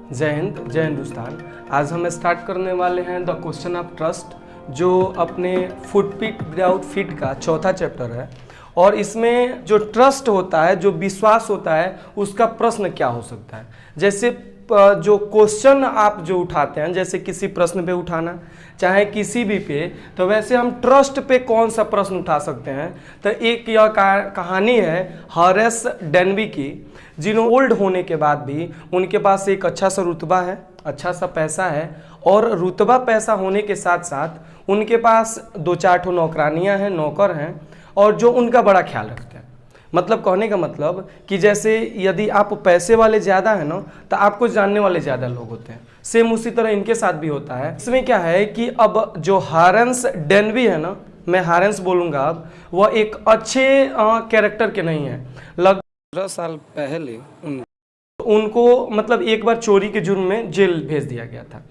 जय हिंद, जय हिंदुस्तान। आज हम स्टार्ट करने वाले हैं द क्वेश्चन ऑफ ट्रस्ट, जो अपने फुटप्रिंट विदाउट फीट का चौथा चैप्टर है। और इसमें जो ट्रस्ट होता है, जो विश्वास होता है, उसका प्रश्न क्या हो सकता है। जैसे जो क्वेश्चन आप जो उठाते हैं, जैसे किसी प्रश्न पे उठाना, चाहे किसी भी पे, तो वैसे हम ट्रस्ट पे कौन सा प्रश्न उठा सकते हैं। तो एक यह कहानी है हॉरेस डेनबी की, जिन्होंने ओल्ड होने के बाद भी उनके पास एक अच्छा सा रुतबा है, अच्छा सा पैसा है, और रुतबा पैसा होने के साथ साथ उनके पास 2-4 ठो नौकरानियाँ हैं, नौकर हैं, और जो उनका बड़ा ख्याल रखते हैं। मतलब कहने का मतलब कि जैसे यदि आप पैसे वाले ज़्यादा हैं ना, तो आपको जानने वाले ज़्यादा लोग होते हैं। सेम उसी तरह इनके साथ भी होता है। इसमें क्या है कि अब जो हॉरेस डेनबी है ना, मैं हॉरेस बोलूँगा अब, वह एक अच्छे कैरेक्टर के नहीं है। लगभग 15 साल पहले उनको मतलब एक बार चोरी के जुर्म में जेल भेज दिया गया था।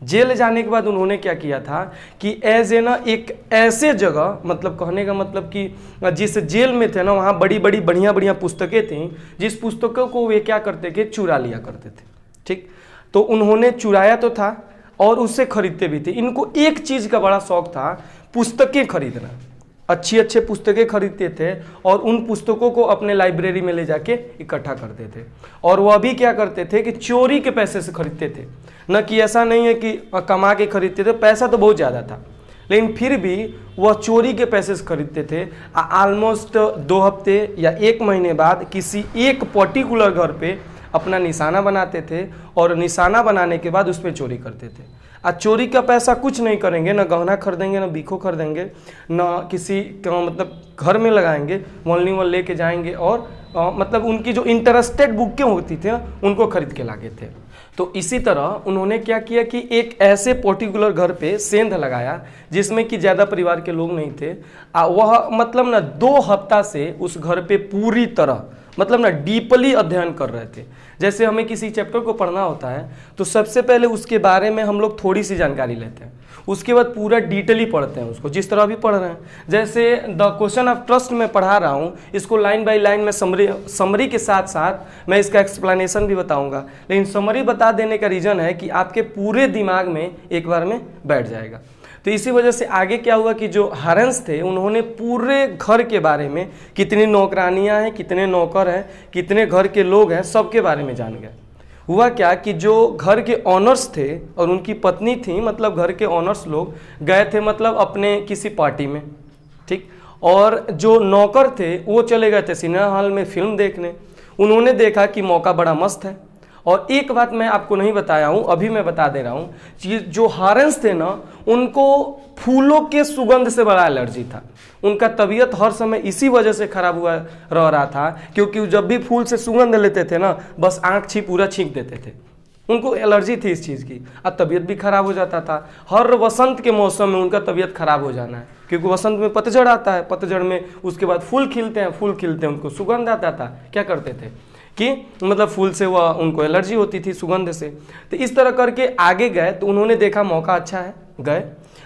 जेल जाने के बाद उन्होंने क्या किया था कि एज ए ना एक ऐसे जगह, मतलब कहने का मतलब कि जिस जेल में थे ना, वहाँ बड़ी बड़ी बढ़िया बढ़िया पुस्तकें थीं, जिस पुस्तकों को वे क्या करते थे, चुरा लिया करते थे। ठीक, तो उन्होंने चुराया तो था और उससे खरीदते भी थे। इनको एक चीज़ का बड़ा शौक था, पुस्तकें खरीदना। अच्छी अच्छे पुस्तकें खरीदते थे और उन पुस्तकों को अपने लाइब्रेरी में ले जाके इकट्ठा करते थे। और वह भी क्या करते थे कि चोरी के पैसे से खरीदते थे, न कि ऐसा नहीं है कि कमा के खरीदते थे। पैसा तो बहुत ज़्यादा था, लेकिन फिर भी वह चोरी के पैसे से खरीदते थे। ऑलमोस्ट 2 हफ्ते या 1 महीने बाद किसी एक पर्टिकुलर घर पे अपना निशाना बनाते थे, और निशाना बनाने के बाद उस पर चोरी करते थे। चोरी का पैसा कुछ नहीं करेंगे, ना गहना खरीदेंगे, ना बीखो खरीदेंगे, ना किसी मतलब घर में लगाएंगे, ओनली वन लेके जाएंगे, और मतलब उनकी जो इंटरेस्टेड बुकें होती थी उनको खरीद के लागे थे। तो इसी तरह उन्होंने क्या किया कि एक ऐसे पर्टिकुलर घर पे सेंध लगाया जिसमें कि ज़्यादा परिवार के लोग नहीं थे। वह मतलब ना 2 हफ्ता से उस घर पे पूरी तरह मतलब ना डीपली अध्ययन कर रहे थे। जैसे हमें किसी चैप्टर को पढ़ना होता है तो सबसे पहले उसके बारे में हम लोग थोड़ी सी जानकारी लेते हैं, उसके बाद पूरा डिटेली पढ़ते हैं उसको, जिस तरह अभी पढ़ रहे हैं। जैसे द क्वेश्चन ऑफ ट्रस्ट में पढ़ा रहा हूँ, इसको लाइन बाय लाइन में समरी के साथ साथ मैं इसका एक्सप्लेनेशन भी बताऊंगा। लेकिन समरी बता देने का रीज़न है कि आपके पूरे दिमाग में एक बार में बैठ जाएगा। तो इसी वजह से आगे क्या हुआ कि जो हॉरेस थे उन्होंने पूरे घर के बारे में, कितनी नौकरानियां हैं, कितने नौकर हैं, कितने घर के लोग हैं, सबके बारे में जान गए। हुआ क्या कि जो घर के ऑनर्स थे और उनकी पत्नी थी, मतलब घर के ऑनर्स लोग गए थे मतलब अपने किसी पार्टी में, ठीक, और जो नौकर थे वो चले गए थे सिनेमा हॉल में फिल्म देखने। उन्होंने देखा कि मौका बड़ा मस्त है। और एक बात मैं आपको नहीं बताया हूँ, अभी मैं बता दे रहा हूँ कि जो हॉरेस थे ना, उनको फूलों के सुगंध से बड़ा एलर्जी था। उनका तबीयत हर समय इसी वजह से खराब हुआ रह रहा था, क्योंकि जब भी फूल से सुगंध लेते थे ना, बस आँख पूरा छींक देते थे। उनको एलर्जी थी इस चीज़ की, और तबीयत भी खराब हो जाता था। हर वसंत के मौसम में उनका तबीयत खराब हो जाना है, क्योंकि वसंत में पतझड़ आता है, पतझड़ में उसके बाद फूल खिलते हैं, फूल खिलते हैं उनको सुगंध आता था। क्या करते थे कि मतलब फूल से वह उनको एलर्जी होती थी सुगंध से। तो इस तरह करके आगे गए तो उन्होंने देखा मौका अच्छा है, गए।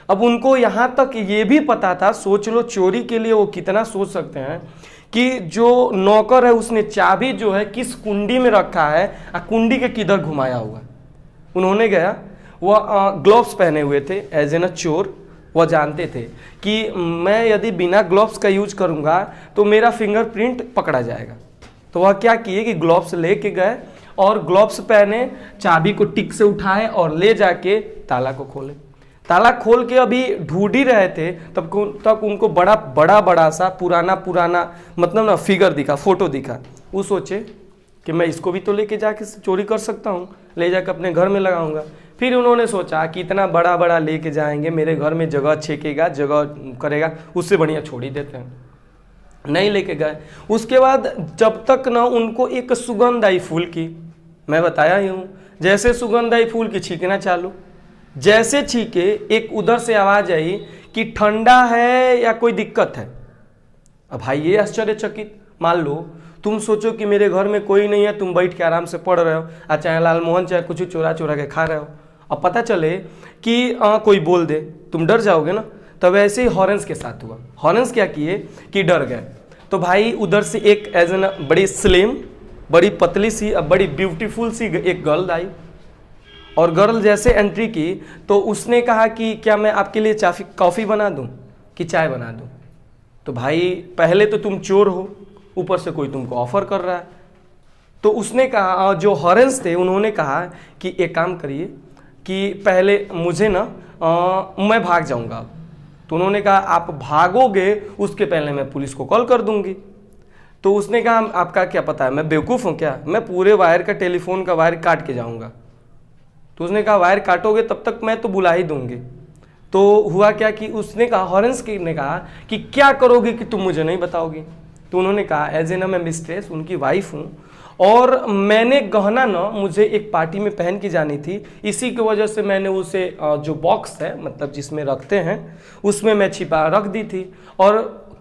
अब उनको यहाँ तक ये भी पता था, सोच लो चोरी के लिए वो कितना सोच सकते हैं, कि जो नौकर है उसने चाबी जो है किस कुंडी में रखा है और कुंडी के किधर घुमाया हुआ। उन्होंने गया, वह ग्लव्स पहने हुए थे एज एन चोर। वह जानते थे कि मैं यदि बिना ग्लव्स का यूज करूँगा तो मेरा फिंगरप्रिंट पकड़ा जाएगा। तो वह क्या किए कि ग्लव्स लेके गए और ग्लव्स पहने, चाबी को टिक से उठाए और ले जाके ताला को खोले। ताला खोल के अभी ढूंढ ही रहे थे, तब उनको बड़ा सा पुराना मतलब ना फिगर दिखा, फोटो दिखा। वो सोचे कि मैं इसको भी तो लेके जाके चोरी कर सकता हूँ, ले जाकर अपने घर में लगाऊंगा। फिर उन्होंने सोचा कि इतना बड़ा लेके जाएंगे, मेरे घर में जगह छेकेगा, जगह करेगा, उससे बढ़िया छोड़ ही देते हैं। नहीं लेके गए। उसके बाद जब तक ना उनको एक सुगंध आई फूल की, मैं बताया ही हूँ, जैसे सुगंध आई फूल की छींकना चालू। जैसे छींके एक उधर से आवाज़ आई कि ठंडा है या कोई दिक्कत है। अब भाई ये आश्चर्यचकित, मान लो तुम सोचो कि मेरे घर में कोई नहीं है, तुम बैठ के आराम से पढ़ रहे हो, चाहे लालमोहन चाहे कुछ चोरा के खा रहे हो, अब पता चले कि कोई बोल दे, तुम डर जाओगे ना। तब ऐसे ही हॉरेस के साथ हुआ। हॉरेस क्या किए कि डर गए। तो भाई उधर से एक एज एन बड़ी स्लिम, बड़ी पतली सी, बड़ी ब्यूटीफुल सी एक गर्ल आई। और गर्ल जैसे एंट्री की तो उसने कहा कि क्या मैं आपके लिए कॉफ़ी बना दूं कि चाय बना दूं। तो भाई पहले तो तुम चोर हो, ऊपर से कोई तुमको ऑफर कर रहा है। तो उसने कहा, जो हॉरेंस थे उन्होंने कहा कि एक काम करिए कि पहले मुझे ना मैं भाग जाऊंगा। तो उन्होंने कहा आप भागोगे उसके पहले मैं पुलिस को कॉल कर दूंगी। तो उसने कहा आपका क्या पता है मैं बेवकूफ़ हूँ क्या, मैं पूरे वायर का टेलीफोन का वायर काट के जाऊँगा। तो उसने कहा वायर काटोगे तब तक मैं तो बुला ही दूंगी। तो हुआ क्या कि उसने कहा, हॉरेंस ने कहा कि क्या करोगे कि तुम मुझे नहीं बताओगी। तो उन्होंने कहा एज एन मैं मिस्ट्रेस उनकी वाइफ हूँ और मैंने गहना ना मुझे एक पार्टी में पहन के जानी थी, इसी की वजह से मैंने उसे जो बॉक्स है मतलब जिसमें रखते हैं उसमें मैं छिपा रख दी थी। और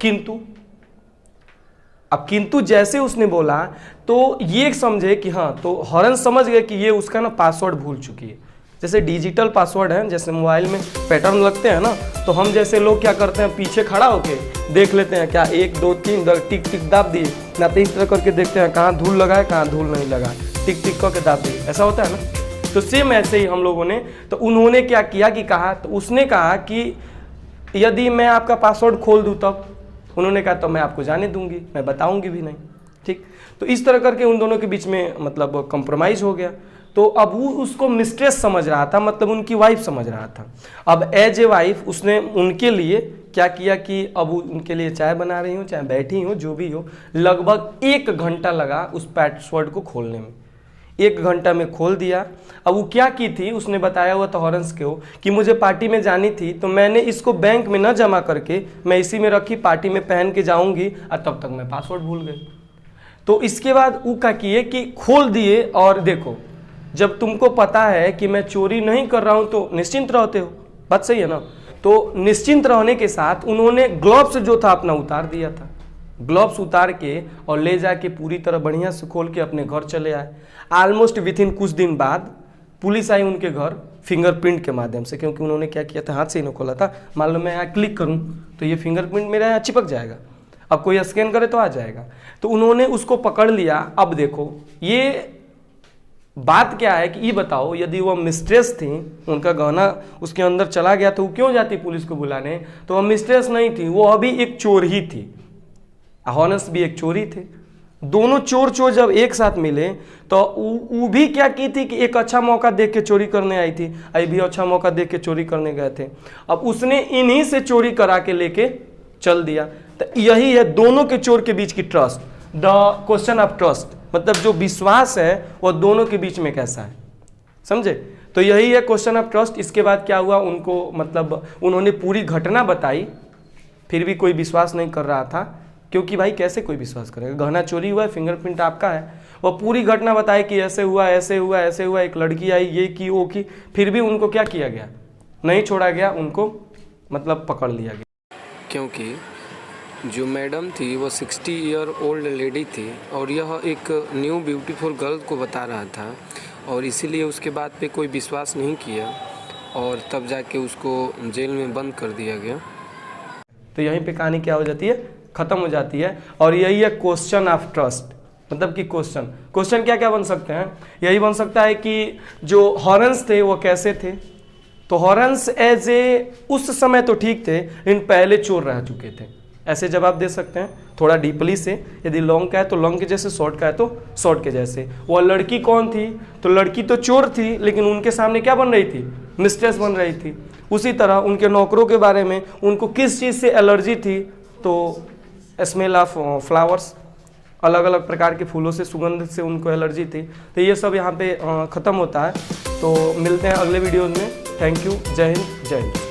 किंतु जैसे उसने बोला तो ये समझे कि हाँ, तो हॉरेंस समझ गए कि ये उसका ना पासवर्ड भूल चुकी है। जैसे डिजिटल पासवर्ड है, जैसे मोबाइल में पैटर्न लगते हैं ना, तो हम जैसे लोग क्या करते हैं पीछे खड़ा होके देख लेते हैं क्या 1 2 3 टिक टिक दाब दिए ना, तो इस तरह करके देखते हैं कहाँ धूल लगा है कहाँ धूल नहीं लगा, टिक टिक करके दाब दिए, ऐसा होता है ना। तो सेम ऐसे ही हम लोगों ने, तो उन्होंने क्या किया कि कहा, तो उसने कहा कि यदि मैं आपका पासवर्ड खोल दूँ तब, उन्होंने कहा तो मैं आपको जाने दूंगी, मैं बताऊंगी भी नहीं। ठीक, तो इस तरह करके उन दोनों के बीच में मतलब कंप्रोमाइज हो गया। तो अब वो उसको मिस्ट्रेस समझ रहा था, मतलब उनकी वाइफ समझ रहा था। अब एज ए वाइफ उसने उनके लिए क्या किया कि अब उनके लिए चाय बना रही हूँ, चाहे बैठी हूँ, जो भी हो, लगभग 1 घंटा लगा उस पासवर्ड को खोलने में। 1 घंटा में खोल दिया। अब वो क्या की थी, उसने बताया हुआ था हॉरेंस को कि मुझे पार्टी में जानी थी तो मैंने इसको बैंक में न जमा करके मैं इसी में रखी, पार्टी में पहन के जाऊंगी, और तब तक मैं पासवर्ड भूल गई। तो इसके बाद वो क्या किए कि खोल दिए। और देखो, जब तुमको पता है कि मैं चोरी नहीं कर रहा हूं तो निश्चिंत रहते हो, बात सही है ना। तो निश्चिंत रहने के साथ उन्होंने ग्लव्स जो था अपना उतार दिया था, ग्लव्स उतार के और ले जाके पूरी तरह बढ़िया से खोल के अपने घर चले आए। ऑलमोस्ट विथिन कुछ दिन बाद पुलिस आई उनके घर फिंगरप्रिंट के माध्यम से, क्योंकि उन्होंने क्या किया था, हाथ से ही नहीं खोला था। मान लो मैं यहाँ क्लिक करूँ तो ये फिंगरप्रिंट मेरा यहाँ चिपक जाएगा, अब कोई स्कैन करे तो आ जाएगा। तो उन्होंने उसको पकड़ लिया। अब देखो ये बात क्या है कि ये बताओ, यदि वो मिस्ट्रेस थी, उनका गहना उसके अंदर चला गया तो वो क्यों जाती पुलिस को बुलाने। तो वो मिस्ट्रेस नहीं थी, वो अभी एक चोर ही थी, हॉरेंस भी एक चोरी थे। दोनों चोर जब एक साथ मिले तो वो भी क्या की थी कि एक अच्छा मौका देख के चोरी करने आई थी, आई भी अच्छा मौका देख के चोरी करने गए थे। अब उसने इन्हीं से चोरी करा के लेके चल दिया। तो यही है दोनों के चोर के बीच की trust, the question of trust, मतलब जो विश्वास है वो दोनों के बीच में कैसा है, समझे। तो यही है क्वेश्चन ऑफ ट्रस्ट। इसके बाद क्या हुआ, उनको मतलब उन्होंने पूरी घटना बताई, फिर भी कोई विश्वास नहीं कर रहा था, क्योंकि भाई कैसे कोई विश्वास करेगा, गहना चोरी हुआ है, फिंगरप्रिंट आपका है। वो पूरी घटना बताई कि ऐसे हुआ ऐसे हुआ ऐसे हुआ, एक लड़की आई, ये की वो की, फिर भी उनको क्या किया गया, नहीं छोड़ा गया, उनको मतलब पकड़ लिया गया। क्योंकि जो मैडम थी वो 60 ईयर ओल्ड लेडी थी और यह एक न्यू ब्यूटीफुल गर्ल को बता रहा था, और इसीलिए उसके बाद पे कोई विश्वास नहीं किया और तब जाके उसको जेल में बंद कर दिया गया। तो यहीं पे कहानी क्या हो जाती है, खत्म हो जाती है। और यही है क्वेश्चन ऑफ ट्रस्ट, मतलब कि क्वेश्चन क्या क्या बन सकते हैं, यही बन सकता है कि जो हॉरेंस थे वो कैसे थे। तो हॉरेंस एज ए उस समय तो ठीक थे, लेकिन पहले चोर रह चुके थे, ऐसे जवाब दे सकते हैं थोड़ा डीपली से। यदि लॉन्ग का है तो लॉन्ग के जैसे, शॉर्ट का है तो शॉर्ट के जैसे। वो लड़की कौन थी, तो लड़की तो चोर थी, लेकिन उनके सामने क्या बन रही थी, मिस्ट्रेस बन रही थी। उसी तरह उनके नौकरों के बारे में, उनको किस चीज़ से एलर्जी थी, तो स्मेल ऑफ फ्लावर्स, अलग अलग प्रकार के फूलों से, सुगंध से उनको एलर्जी थी। तो ये सब यहाँ पे ख़त्म होता है। तो मिलते हैं अगले वीडियोज़ में। थैंक यू, जय हिंद, जय हिंद।